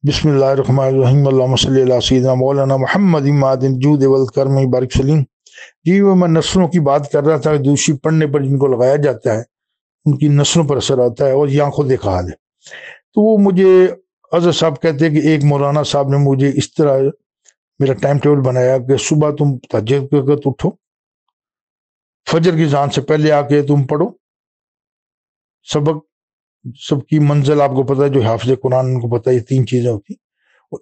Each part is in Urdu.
بسم اللہ الرحمن الرحیم اللہم صلی علی سیدنا مولانا محمد معدن جود والکرم بارک سلیم۔ جی وہ میں نسلوں کی بات کر رہا تھا کہ دوسری پڑھنے پر جن کو لگایا جاتا ہے ان کی نسلوں پر اثر آتا ہے، اور یہ آنکھوں دیکھا حال ہے۔ تو وہ مجھے اظہر صاحب کہتے ہیں کہ ایک مولانا صاحب نے مجھے اس طرح میرا ٹائم ٹیبل بنایا کہ صبح تم تہجد کے وقت اٹھو، فجر کی اذان سے پہلے آ کے تم پڑھو سبق، سب کی منزل آپ کو پتہ ہے، جو حافظ قرآن ان کو پتہ ہے یہ تین چیزیں ہوتی۔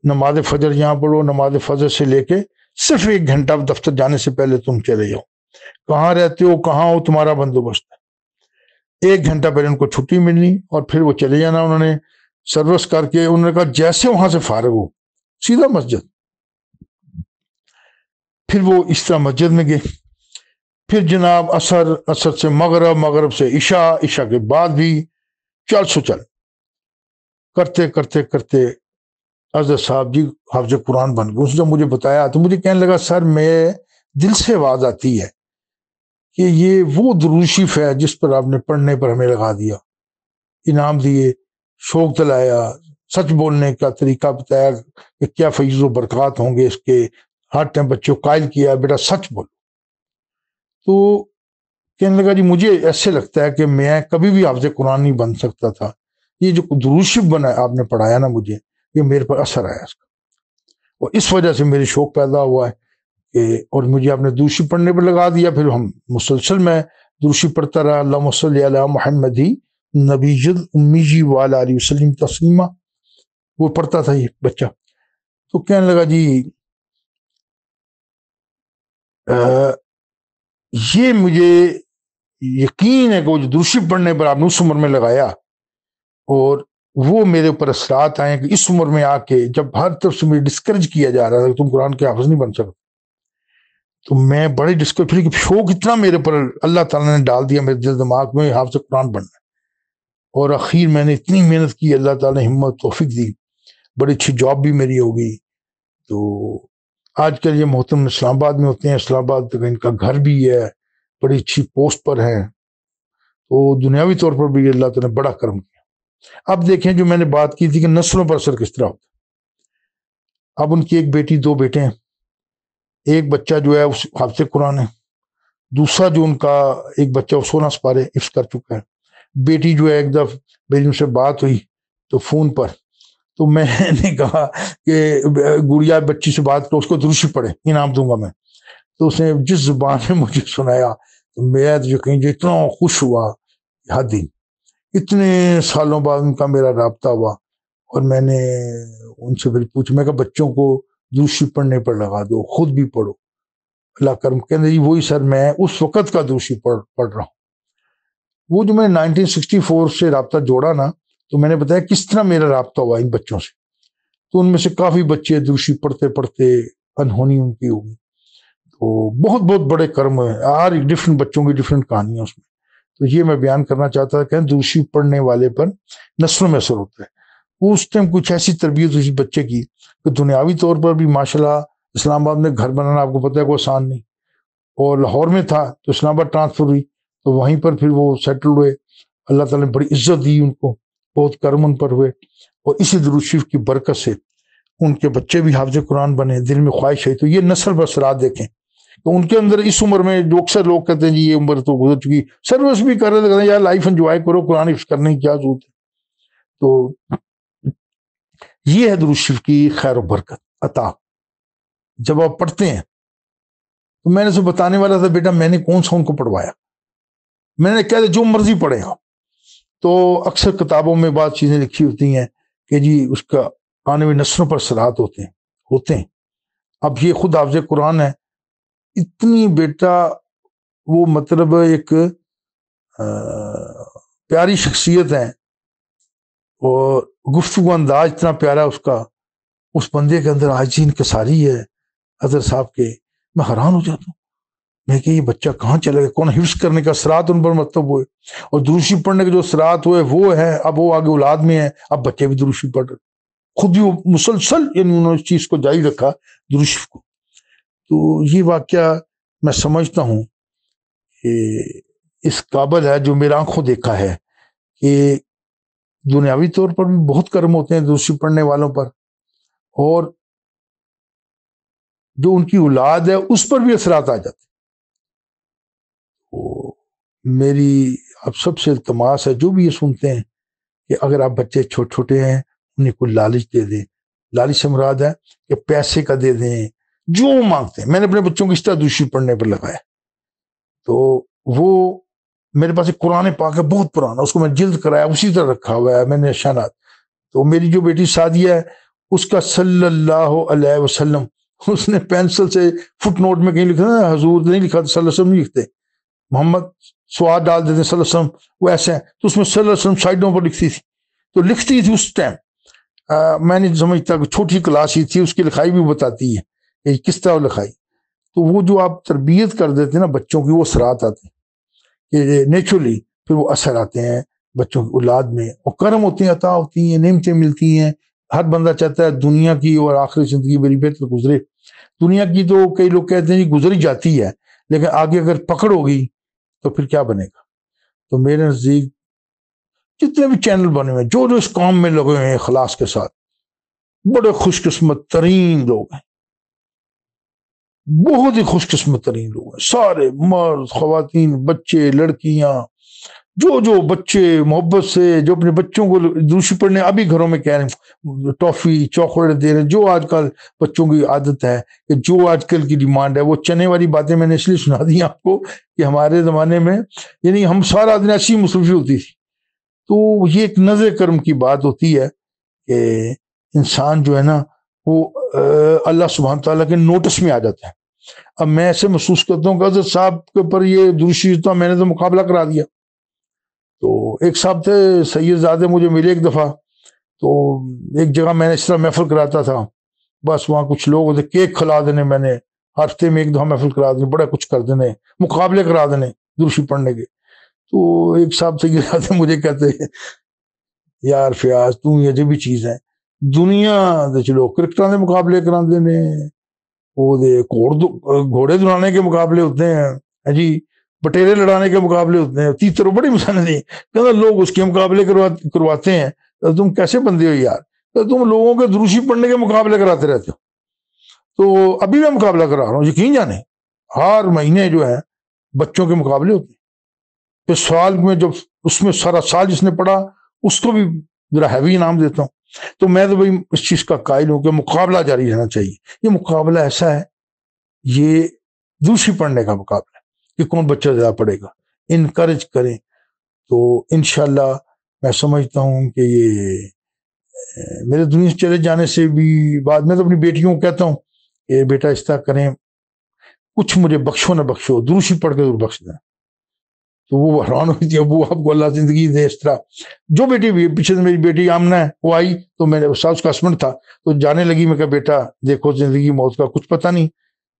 نماز فجر یہاں پڑھو، نماز فجر سے لے کے صرف 1 گھنٹہ دفتر جانے سے پہلے تم چلے جاؤ، کہاں رہتے ہو کہاں ہو تمہارا بندوبست ہے۔ 1 گھنٹہ پہلے ان کو چھٹی ملنی اور پھر وہ چلے جانا۔ انہوں نے سروس کر کے انہوں نے کہا جیسے وہاں سے فارغ ہو سیدھا مسجد۔ پھر وہ اس طرح مسجد میں گئے، پھر جناب اثر سے مغرب سے عشاء کے بعد بھی چل سو چل کرتے کرتے کرتے اظہر صاحب جی حافظ قرآن بن گئے۔ اس نے مجھے بتایا تو مجھے کہنے لگا سر میں دل سے آواز آتی ہے کہ یہ وہ درود شریف ہے جس پر آپ نے پڑھنے پر ہمیں لگا دیا، انعام دیے، شوق دلایا، سچ بولنے کا طریقہ بتایا کہ کیا فیض و برکات ہوں گے اس کے، ہر ٹائم بچوں قائل کیا بیٹا سچ بولو۔ تو کہنے لگا جی مجھے ایسے لگتا ہے کہ میں کبھی بھی حافظ قرآن نہیں بن سکتا تھا، یہ جو درود شریف بنا آپ نے پڑھایا نا مجھے، یہ میرے پر اثر آیا اس کا، اور اس وجہ سے میرے شوق پیدا ہوا ہے کہ، اور مجھے آپ نے درود شریف پڑھنے پر لگا دیا۔ پھر ہم مسلسل میں درود شریف پڑھتا رہا، اللہم صلی علی محمد نبی امی وعلی علیہ وسلم تسلیما، وہ پڑھتا تھا یہ بچہ۔ تو کہنے لگا جی یہ مجھے یقین ہے کہ وہ جو درود شریف پڑھنے پر آپ نے اس عمر میں لگایا، اور وہ میرے اوپر اثرات آئے کہ اس عمر میں آ کے جب ہر طرف سے مجھے ڈسکریج کیا جا رہا تھا کہ تم قرآن کے حافظ نہیں بن سکتے، تو میں بڑے ڈسکریج، پھر شوق اتنا میرے پر اللہ تعالیٰ نے ڈال دیا میرے دل دماغ میں حافظ قرآن بننا، اور اخیر میں نے اتنی محنت کی، اللہ تعالیٰ نے ہمت توفیق دی، بڑی اچھی جاب بھی میری ہو گئی۔ تو آج کل یہ محترم اسلام آباد میں ہوتے ہیں، اسلام آباد تک ان کا گھر بھی ہے، بڑی اچھی پوسٹ پر ہیں، تو دنیاوی طور پر بھی اللہ تعالیٰ نے بڑا کرم کیا۔ اب دیکھیں جو میں نے بات کی تھی کہ نسلوں پر اثر کس طرح ہوتا ہے۔ اب ان کی ایک بیٹی، 2 بیٹے ہیں، ایک بچہ جو ہے اس حافظ قرآن ہے، دوسرا جو ان کا ایک بچہ وہ 16 سپارے حفظ کر چکا ہے۔ بیٹی جو ہے ایک دفعہ میری ان سے بات ہوئی تو فون پر، تو میں نے کہا کہ گڑیا بچی سے بات کرو، اس کو درود شریف پڑھے، انعام دوں گا میں۔ تو اس نے جس زبان میں مجھے سنایا تو میں یقین جو اتنا خوش ہوا حد ہی، اتنے سالوں بعد ان کا میرا رابطہ ہوا، اور میں نے ان سے پھر پوچھا، میں کہا بچوں کو درود شریف پڑھنے پر لگا دو، خود بھی پڑھو، اللہ کرم۔ کہنے جی وہی سر میں اس وقت کا درود شریف پڑھ رہا ہوں۔ وہ جو میں نے 1964 سے رابطہ جوڑا نا، تو میں نے بتایا کس طرح میرا رابطہ ہوا ان بچوں سے، تو ان میں سے کافی بچے درود شریف پڑھتے پڑھتے انہونی ان کی ہوگی۔ تو بہت بہت بڑے کرم ہیں، ہر ایک ڈفرینٹ بچوں کی ڈفرینٹ کہانیاں اس میں۔ تو یہ میں بیان کرنا چاہتا تھا کہ درود شریف پڑھنے والے پر نسلوں میں اثر ہوتا ہے۔ وہ اس ٹائم کچھ ایسی تربیت ہوئی بچے کی کہ دنیاوی طور پر بھی ماشاءاللہ اسلام آباد میں گھر بنانا آپ کو پتہ ہے کوئی آسان نہیں، اور لاہور میں تھا تو اسلام آباد ٹرانسفر ہوئی، تو وہیں پر پھر وہ سیٹل ہوئے، اللہ تعالیٰ نے بڑی عزت دی ان کو، بہت کرم ان پر ہوئے، اور اسی درود شریف کی برکت سے ان کے بچے بھی حافظ قرآن بنے، دل میں خواہش ہے۔ تو یہ نسل پر اثرات دیکھیں تو ان کے اندر اس عمر میں جو اکثر لوگ کہتے ہیں جی یہ عمر تو گزر چکی، سروس بھی کر رہے تھے، یار لائف انجوائے کرو، قرآن حفظ کرنے کی کیا ضرورت ہے۔ تو یہ ہے درود شریف کی خیر و برکت عطا۔ جب آپ پڑھتے ہیں تو میں نے اسے بتانے والا تھا بیٹا میں نے کون سا ان کو پڑھوایا، میں نے کہا جو مرضی پڑھے آپ، تو اکثر کتابوں میں بعض چیزیں لکھی ہوتی ہیں کہ جی اس کا آنے والی نسلوں پر اثرات ہوتے ہیں۔ اب یہ خود حافظ قرآن ہے، اتنی بیٹا وہ مطلب ایک پیاری شخصیت ہے، اور گفتگو انداز اتنا پیارا اس کا، اس بندے کے اندر عاجزی انکساری ہے اظہر صاحب کے، میں حیران ہو جاتا ہوں، میں کہ یہ بچہ کہاں چلا گیا، کون حفظ کرنے کا اثرات ان پر مطلب ہوئے، اور درود شریف پڑھنے کے جو اثرات ہوئے وہ ہے، اب وہ آگے اولاد میں ہے، اب بچے بھی درود شریف پڑھ رہے، خود بھی وہ مسلسل یعنی انہوں نے اس چیز کو جاری رکھا درود شریف کو۔ تو یہ واقعہ میں سمجھتا ہوں کہ اس قابل ہے، جو میرا آنکھوں دیکھا ہے کہ دنیاوی طور پر بھی بہت کرم ہوتے ہیں درود شریف پڑھنے والوں پر، اور جو ان کی اولاد ہے اس پر بھی اثرات آ جاتے. میری اب سب سے التماس ہے جو بھی یہ سنتے ہیں کہ اگر آپ بچے چھوٹے چھوٹے ہیں انہیں کوئی لالچ دے دیں. لالچ سے مراد ہے کہ پیسے کا دے دیں جو مانگتے ہیں. میں نے اپنے بچوں کو اس طرح دوسری پڑھنے پر لگایا. تو وہ میرے پاس ایک قرآن پاک ہے بہت پرانا, اس کو میں جلد کرایا اسی طرح رکھا ہوا ہے میں نے نشانات. تو میری جو بیٹی سعدیہ ہے اس کا صلی اللہ علیہ وسلم اس نے پینسل سے فٹ نوٹ میں کہیں لکھا نا, حضور نہیں لکھا, صلی اللہ علیہ وسلم نہیں لکھتے, محمد سواد ڈال دیتے صلی اللہ علیہ وسلم, وہ ایسے ہیں. تو اس میں صلی اللہ علیہ وسلم سائڈوں پر لکھتی تھی. تو لکھتی تھی اس ٹائم, میں نہیں سمجھتا کہ چھوٹی کلاس ہی تھی, اس کی لکھائی بھی بتاتی ہے کہ کس طرح لکھائی. تو وہ جو آپ تربیت کر دیتے ہیں نا بچوں کی, وہ اثرات آتے ہیں کہ نیچرلی پھر وہ اثر آتے ہیں بچوں کی اولاد میں, اور کرم ہوتے ہیں, عطا ہوتی ہیں, نعمتیں ملتی ہیں. ہر بندہ چاہتا ہے دنیا کی اور آخری زندگی میری بہتر گزرے. دنیا کی تو کئی لوگ کہتے ہیں گزر ہی جاتی ہے, لیکن آگے اگر پکڑ ہوگی تو پھر کیا بنے گا. تو میرے نزدیک جتنے بھی چینل بنے ہوئے ہیں, جو جو اس کام میں لگے ہوئے ہیں اخلاص کے ساتھ, بڑے خوش قسمت ترین لوگ ہیں, بہت ہی خوش قسمت ترین لوگ ہیں. سارے مرد, خواتین, بچے, لڑکیاں, جو بچے محبت سے جو اپنے بچوں کو دوسری پڑھنے ابھی گھروں میں کہہ رہے ہیں ٹافی چاکلیٹ دے رہے ہیں. جو آج کل بچوں کی عادت ہے کہ جو آج کل کی ڈیمانڈ ہے, وہ چنے والی باتیں میں نے اس لیے سنا دی آپ کو کہ ہمارے زمانے میں یعنی ہم سارا دن ایسی مصروفی ہوتی تھی. تو یہ ایک نظر کرم کی بات ہوتی ہے کہ انسان جو ہے نا وہ اللہ سبحانہ تعالیٰ کے نوٹس میں آ جاتا ہے. اب میں ایسے محسوس کرتا ہوں کہ حضرت صاحب کے اوپر یہ درشی تھا, میں نے تو مقابلہ کرا دیا. تو ایک صاحب تھے سید زادے, مجھے ملے ایک دفعہ. تو ایک جگہ میں نے اس طرح محفل کراتا تھا, بس وہاں کچھ لوگ ہوتے, کیک کھلا دینے, میں نے ہفتے میں ایک دفعہ محفل کرا دینے, بڑا کچھ کر دینے, مقابلے کرا دینے درشی پڑھنے کے. تو ایک صاحب سید زادے مجھے کہتے یار فیاض تو یہ عجیب چیز ہے, دنیا دے چلو کرکٹاں دے مقابلے کرا دینے, وہ دے گھوڑے دوڑانے کے مقابلے ہوتے ہیں جی, بٹیرے لڑانے کے مقابلے ہوتے ہیں, تیتر بڑی مثالیں دی. کہتا لوگ اس کے مقابلے کرواتے ہیں, تم کیسے بندے ہو یار, تم لوگوں کے دروشی پڑھنے کے مقابلے کراتے رہتے ہو. تو ابھی میں مقابلہ کرا رہا ہوں, یقین جانے ہر مہینے جو ہے بچوں کے مقابلے ہوتے ہیں. پھر سال میں جب اس میں سارا سال جس نے پڑھا اس کو بھی ذرا ہیوی انعام دیتا ہوں. تو میں تو بھائی اس چیز کا قائل ہوں کہ مقابلہ جاری رہنا چاہیے. یہ مقابلہ ایسا ہے, یہ دوسری پڑھنے کا مقابلہ ہے کہ کون بچہ زیادہ پڑھے گا. انکریج کریں تو انشاءاللہ میں سمجھتا ہوں کہ یہ میرے دنیا سے چلے جانے سے بھی بعد میں تو اپنی بیٹیوں کو کہتا ہوں کہ بیٹا اس طرح کریں, کچھ مجھے بخشو نہ بخشو, دروشی پڑھ کے ضرور بخش دیں. تو وہ حیران ہوئی تھی, ابو آپ کو اللہ زندگی دے اس طرح. جو بیٹی بھی پیچھے سے میری بیٹی آمنہ ہے وہ آئی, تو میں نے اس کا ہسبینڈ تھا, تو جانے لگی. میں کہا بیٹا دیکھو زندگی موت کا کچھ پتہ نہیں,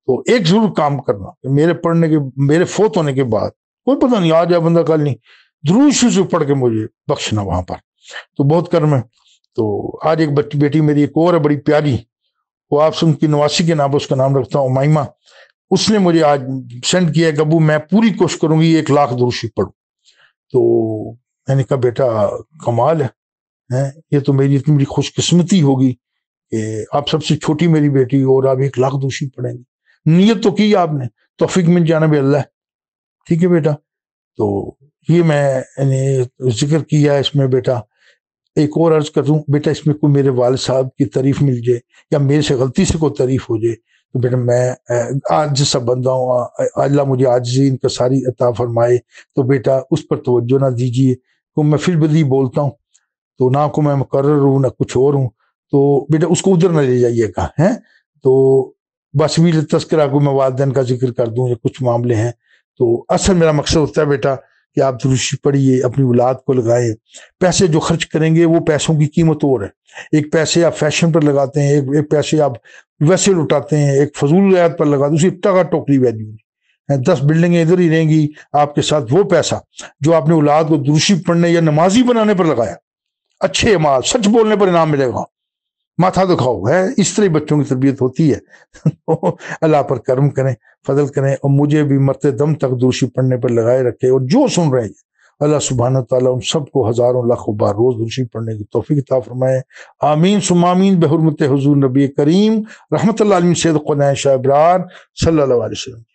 تو ایک ضرور کام کرنا کہ میرے پڑھنے کے, میرے فوت ہونے کے بعد کوئی پتہ نہیں آج ہے بندہ کل نہیں, ضرور شروع پڑھ کے مجھے بخشنا وہاں پر. تو بہت کرم ہے. تو آج ایک بیٹی میری ایک اور ہے بڑی پیاری, وہ آپ سے ان کی نواسی کے نام اس کا نام رکھتا ہوں, امائمہ. اس نے مجھے آج سینڈ کیا کہ ابو میں پوری کوشش کروں گی 1,00,000 دروشی پڑھوں. تو میں نے کہا بیٹا کمال ہے, یہ تو میری اتنی بڑی خوش قسمتی ہوگی کہ آپ سب سے چھوٹی میری بیٹی اور آپ 1,00,000 دروشی پڑھیں گے. نیت تو کی آپ نے, توفیق من جانب اللہ. ٹھیک ہے بیٹا. تو یہ میں ذکر کیا اس میں. بیٹا ایک اور عرض کر دوں, بیٹا اس میں کوئی میرے والد صاحب کی تعریف مل جائے یا میرے سے غلطی سے کوئی تعریف ہو جائے تو بیٹا میں آج جیسا بندہ ہوں, اللہ مجھے عاجزی ان کا ساری عطا فرمائے, تو بیٹا اس پر توجہ نہ دیجیے. تو میں فی البدی بولتا ہوں, تو نہ کو میں مقرر ہوں نہ کچھ اور ہوں, تو بیٹا اس کو ادھر نہ لے جائیے گا. تو بس بھی تذکرہ کو میں والدین کا ذکر کر دوں یا کچھ معاملے ہیں. تو اصل میرا مقصد ہوتا ہے بیٹا کہ آپ دروشی پڑھیے, اپنی اولاد کو لگائیں. پیسے جو خرچ کریں گے وہ پیسوں کی قیمت اور ہے. ایک پیسے آپ فیشن پر لگاتے ہیں, ایک پیسے آپ ویسے لٹاتے ہیں, ایک فضول رعایت پر لگاتے ہیں, اسی ٹکا ٹوکری ویلیو ہے. 10 بلڈنگیں ادھر ہی رہیں گی, آپ کے ساتھ وہ پیسہ جو آپ نے اولاد کو دروشی پڑھنے یا نمازی بنانے پر لگایا, اچھے اعمال سچ بولنے پر انعام ملے گا. ماتھا دکھاؤ ہے, اس طرح بچوں کی تربیت ہوتی ہے. اللہ پر کرم کریں, فضل کریں, اور مجھے بھی مرتے دم تک دروشی پڑھنے پر لگائے رکھے. اور جو سن رہے ہیں اللہ سبحانہ تعالیٰ ان سب کو ہزاروں لاکھوں بار روز درود پڑھنے کی توفیق عطا فرمائے، آمین ثم آمین بحرمت حضور نبی کریم رحمت اللہ علیہ سید قناء شاہ ابرار صلی اللہ علیہ وسلم۔